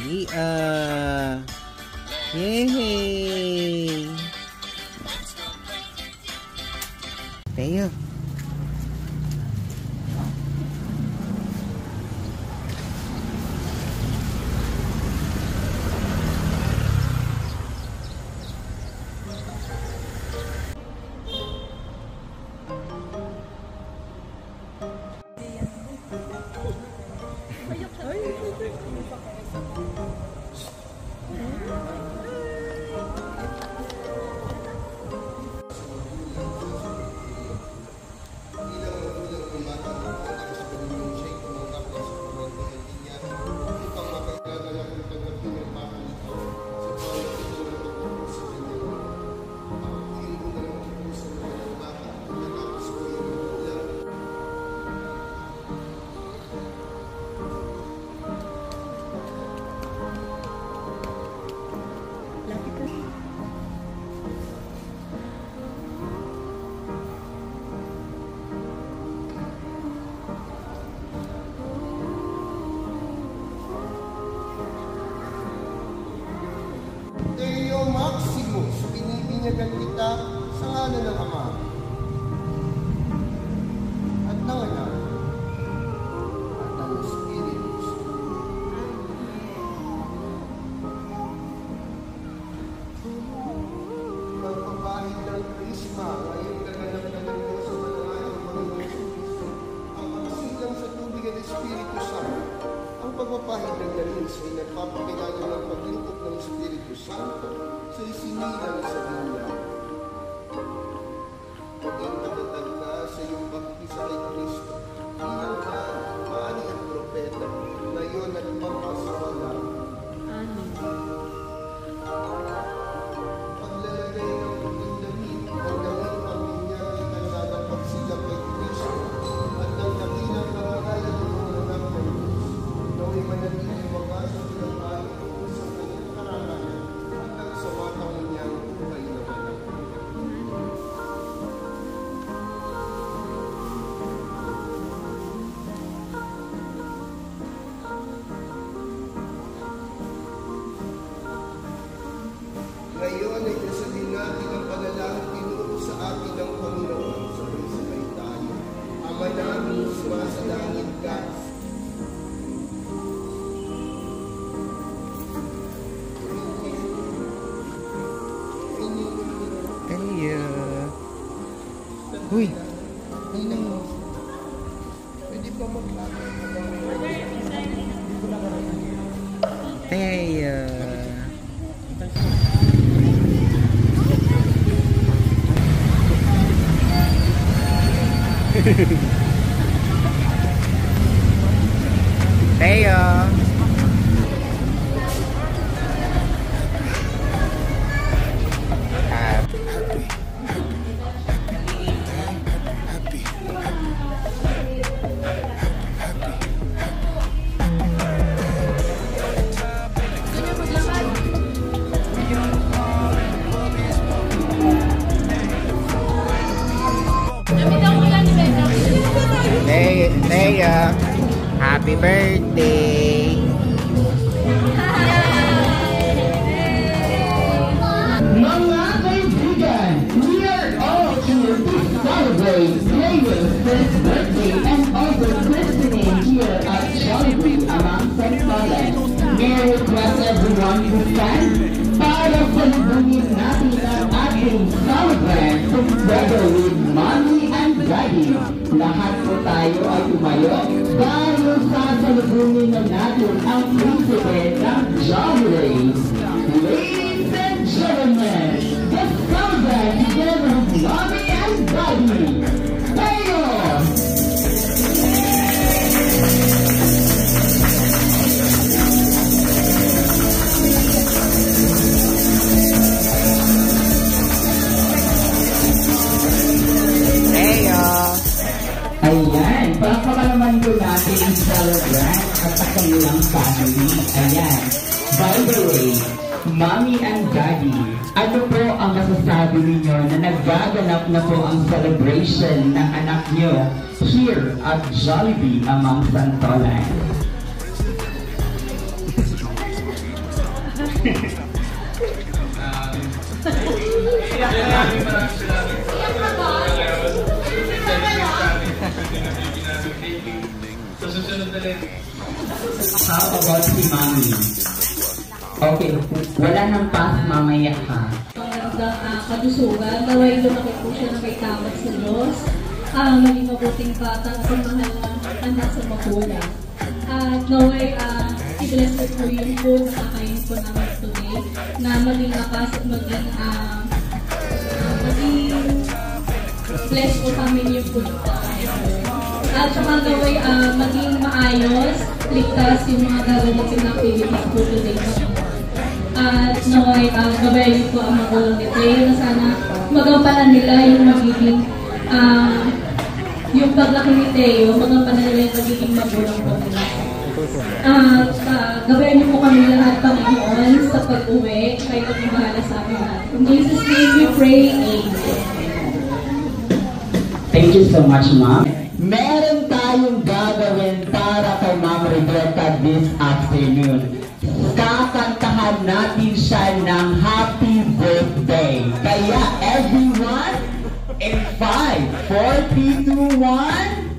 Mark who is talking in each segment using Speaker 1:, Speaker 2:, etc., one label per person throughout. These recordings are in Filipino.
Speaker 1: Yay! Teo.
Speaker 2: Teo Maximus, binibinyagan kita sa ngalan ng Ama at ng Anak at ng Espiritu Santo. Pagpapahid ng Krisma, ngayong gaganap na ng Diyos sa panangalan ng Panginoon Jesucristo, ang pagsilang sa tubig at Espiritu Santo, ang pagpapahid ng lalis ay nagpapakilala ng paglingkod ng Espiritu Santo sa isinilang sa dunya. Maging matatag ka sa iyong baptisa kay Kristo bilang mani at propeta ngayon at magpasawalang.
Speaker 3: Amen.
Speaker 2: Paglalagay ng puting damit ang damit pamilya ay kasalang pagsilang kay Kristo at ng dakilang pangalan ng mga anak ng Diyos. Naway manatili wagas at pinagpalit sa kanyang karangalan hanggang sa matang niyang buhay na walang. Ngayon ay kasabihin natin ang panalangin tinuro sa atin ng Panginoon. Sabay-sabay tayo. Ama namin, sumasalangit ka.
Speaker 1: Teo. Uy!
Speaker 2: Pwede pa maglakad.
Speaker 1: Teo. Teo. Teo, happy birthday!
Speaker 4: Mga kaibigan, we are all here to celebrate Leo's first birthday and also christening here at Jollibee among Santolan. May I request everyone to stand para salubungin natin ang ating celebrant together with Mommy and Daddy. Lahat po tayo ay tumayo dahil sasalubungin na natin ang prinsipe ng Jollibee. Ladies and gentlemen, let's celebrate together with Mommy and Daddy. Tayo! Ayan, pakakalaman ko natin ang celebrant at ang kanilang family. Ayan, by the way, Mommy and Daddy, ano po ang masasabi ninyo na nagaganap na po ang celebration ng anak nyo here at Jollibee among Santolan? How about si Mami? Okay, wala nang pass, mamaya ka.
Speaker 3: Magandang kadusugan, naway lumaki po siya na may tawad sa Diyos, maging mabuting bata at mahal na anak sa magulang. At naway i-bless ko po yung food na kakainin po namin today, na maging lakas at maging bless po kami yung food na kakainin po. At saka naway maging maayos, ligtas yung mga gagawin ng activities po today. At naway gabayan ko ang magulang ni Teo na sana magampanan nila yung magiging yung paglaki ni Teo, magampanan nila yung magiging magulang po nila. At gabayan niyo po kami lahat Panginoon sa pag-uwi, kayo ang bahala sa amin lahat. In Jesus' name we pray, Amen.
Speaker 4: Thank you so much, Ma'am. Meron tayong gagawin para kay Ma'am Rebecca this afternoon. Kakantahan natin siya ng happy birthday. Kaya everyone, in 5, 4, 3, 2, 1.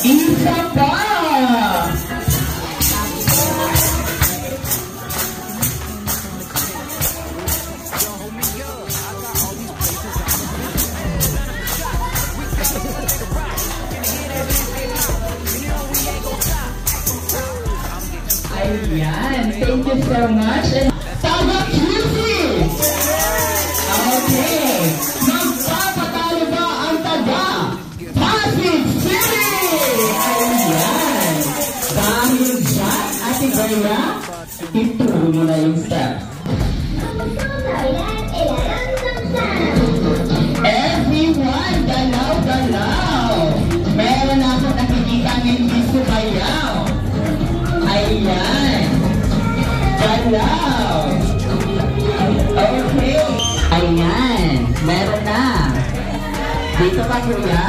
Speaker 4: Isa pa! Ayan, thank you so much. Taga QC! Okay, magpapatalo ba ang taga Pasig City? Ayan, dahil dyan, Ate Bella, ituro mo na yung steps. Everyone, galaw-galaw. Meron ako nakikita ng hindi bayaw. Ayan. Galaw. Okay. Ayan. Meron na. Dito ka, kuya.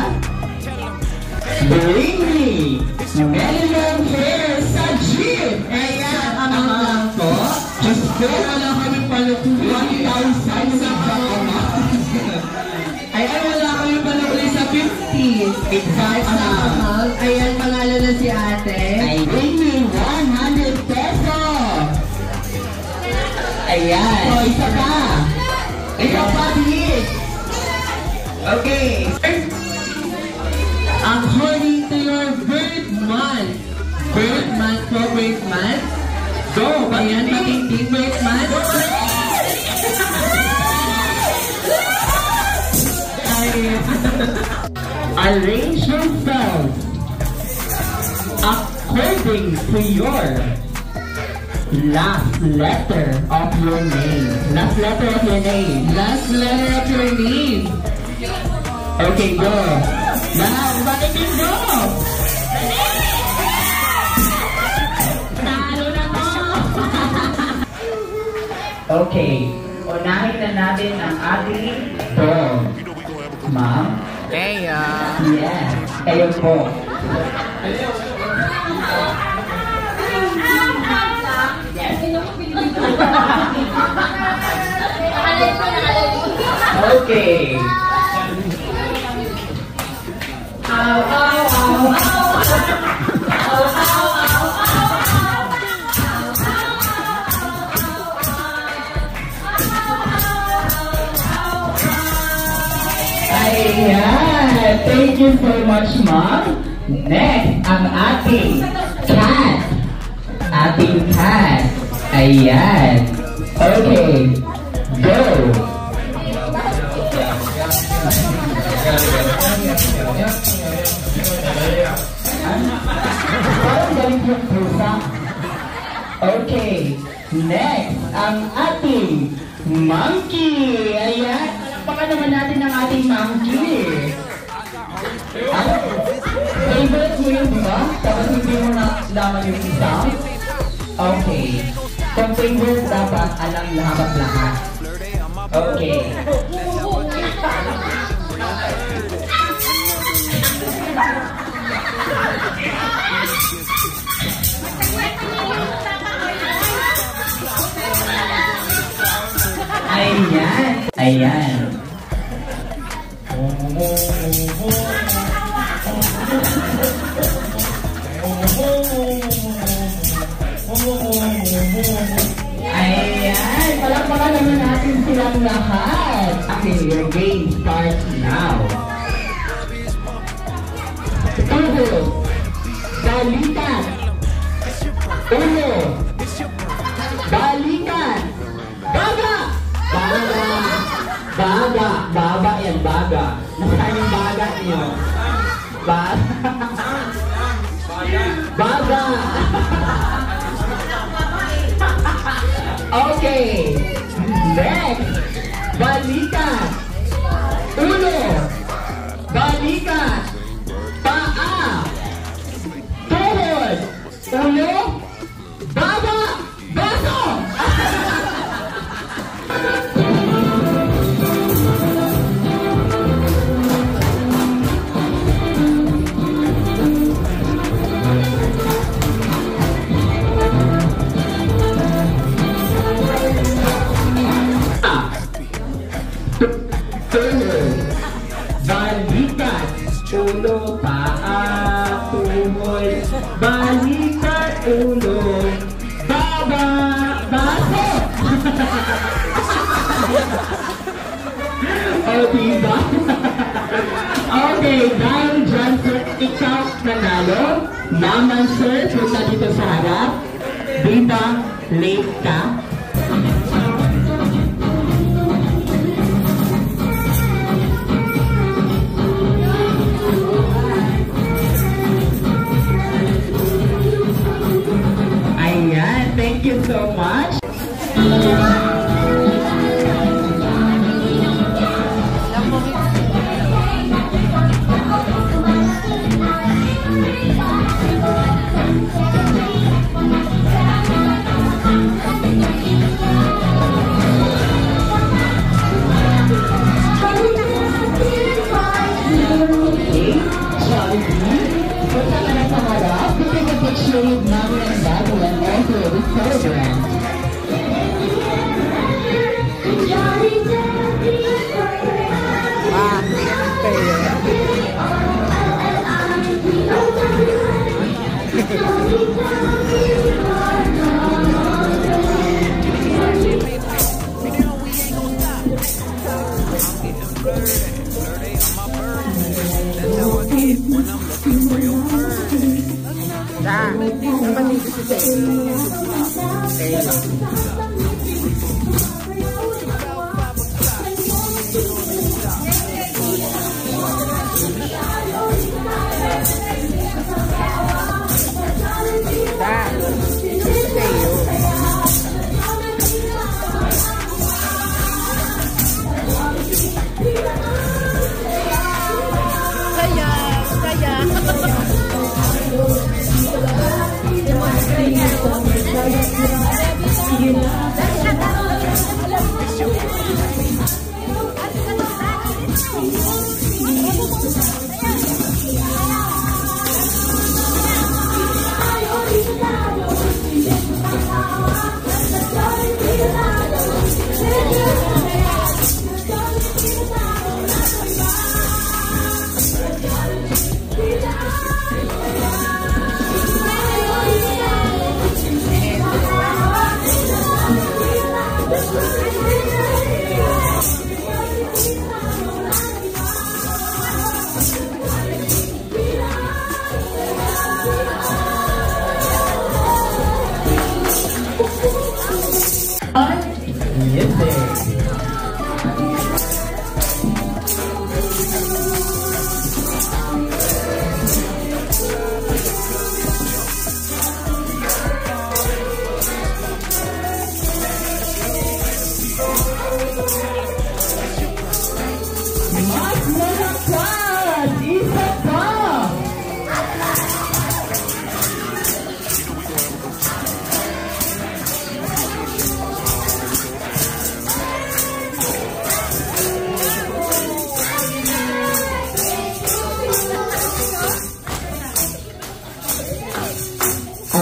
Speaker 4: Bring me. Meron yung hair sa jeep. Ayan. Ang mga po. Diyos ko, wala kami palukuhan. 1,000 sa kama. Ayan, wala kami palukuhan sa 50. 8,000. Ayan, pangalan na si ate. Ay, bring me 100 pesos. Ayan. So, isa pa. Ikaw pa, please. Okay. According to your birth month. Birth month po, birth month. Go. Ayan, matindi birth month. Arrange yourself according to your last letter of your name. Last letter of your name. Last letter of your name. Okay, go. Now, bakit din go? Talo na to. Okay. Unahin na natin ang ating dog. Ma'am?
Speaker 1: Teo.
Speaker 4: Yes. Kayo po. Okay. Ayan. Thank you so much, Mom. Next, ang ating cat. Ating cat. Ayan. Okay. Go. Okay. Next, ang ating monkey. Ayan. Baka naman natin ang ating monkey. Favorite mo nararamdaman yung isa? Okay. Kung favorite dapat alam lahat. Okay. Ayan. Ayan, palakpakan naman natin silang lahat. Okay, your game starts now. Uno, balikan. Uno, balikan. Baba yan, baga. Nasaan yung baga niyo? Baga. Okay. Next. Balikan. Uno. Balikan. Paa. Tuhod. Ulo. Baba. Baso. Balikan, ulo, paa, tuhod. Balikan, ulo, baba, baso. O, diba? Okay, dahil dyan, sir, ikaw nanalo. Naman, sir, punta dito sa harap. Diba, late ka? Thank you so much.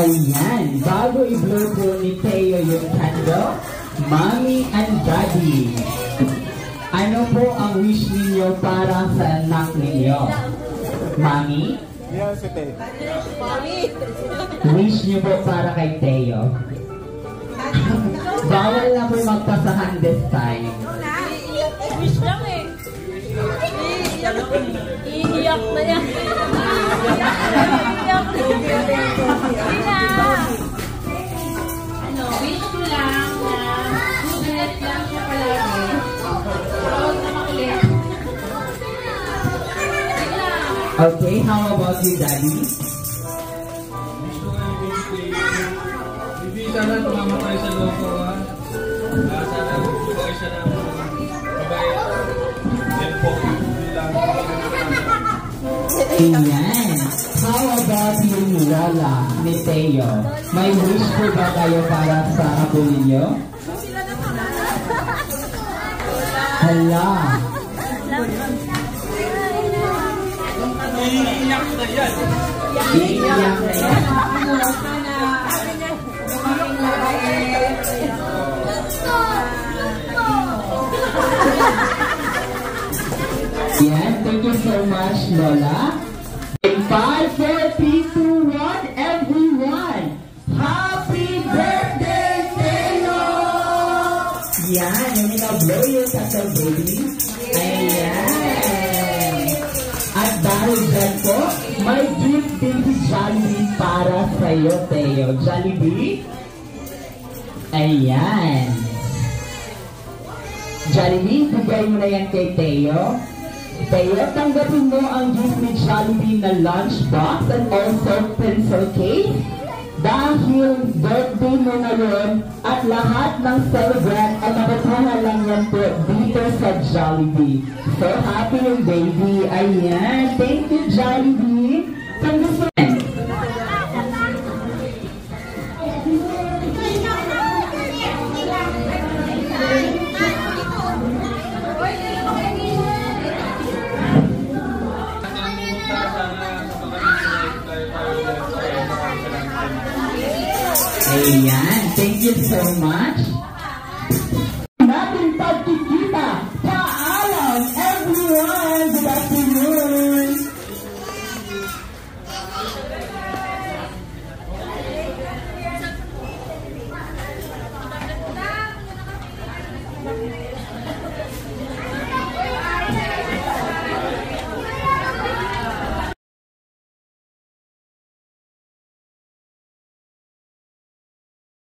Speaker 4: Ayan, bago i-blow po ni Teo yung candle, Mommy and Daddy, ano po ang wish ninyo para sa anak ninyo? Mommy? Wish niyo po para kay Teo. Bawal na po magpasahan this time.
Speaker 5: Wish lang eh. Iiyak na yan. Iiyak na.
Speaker 3: Ano, wish ko lang na good health lang siya palagi. Huwag na makulit.
Speaker 4: Okay, how about you, Daddy?
Speaker 6: Bibi, sana tumama tayo sa loko, ha? Sana bukay siya ng mabait. Yan po, bilang.
Speaker 4: Ayan. How about yung lola ni Teo? May wish po ba kayo para sa apo ninyo? Hala.
Speaker 6: Iiyak na yan.
Speaker 4: Iiyak na yan. Yan, thank you so much, Lola. In 5, 4, 3, 2, 1, everyone! Happy birthday, Teo! Yan, yung ina-blow yung tatang baby. Ayan! At dahil dyan po, may gift din si Jollibee para sa'yo, Teo. Jollibee? Ayan! Jollibee, bigay mo na yan kay Teo. Teo, tanggapin mo ang gift ni Jollibee na lunchbox and also pencil case. Dahil birthday mo ngayon at lahat ng celebrant ay nakukuha lang yan po dito sa Jollibee. So happy yung baby. Ayan. Thank you, Jollibee. Tanggapin. Ayan, thank you so much. Natin pagkikita. Paalam, everyone. Good afternoon.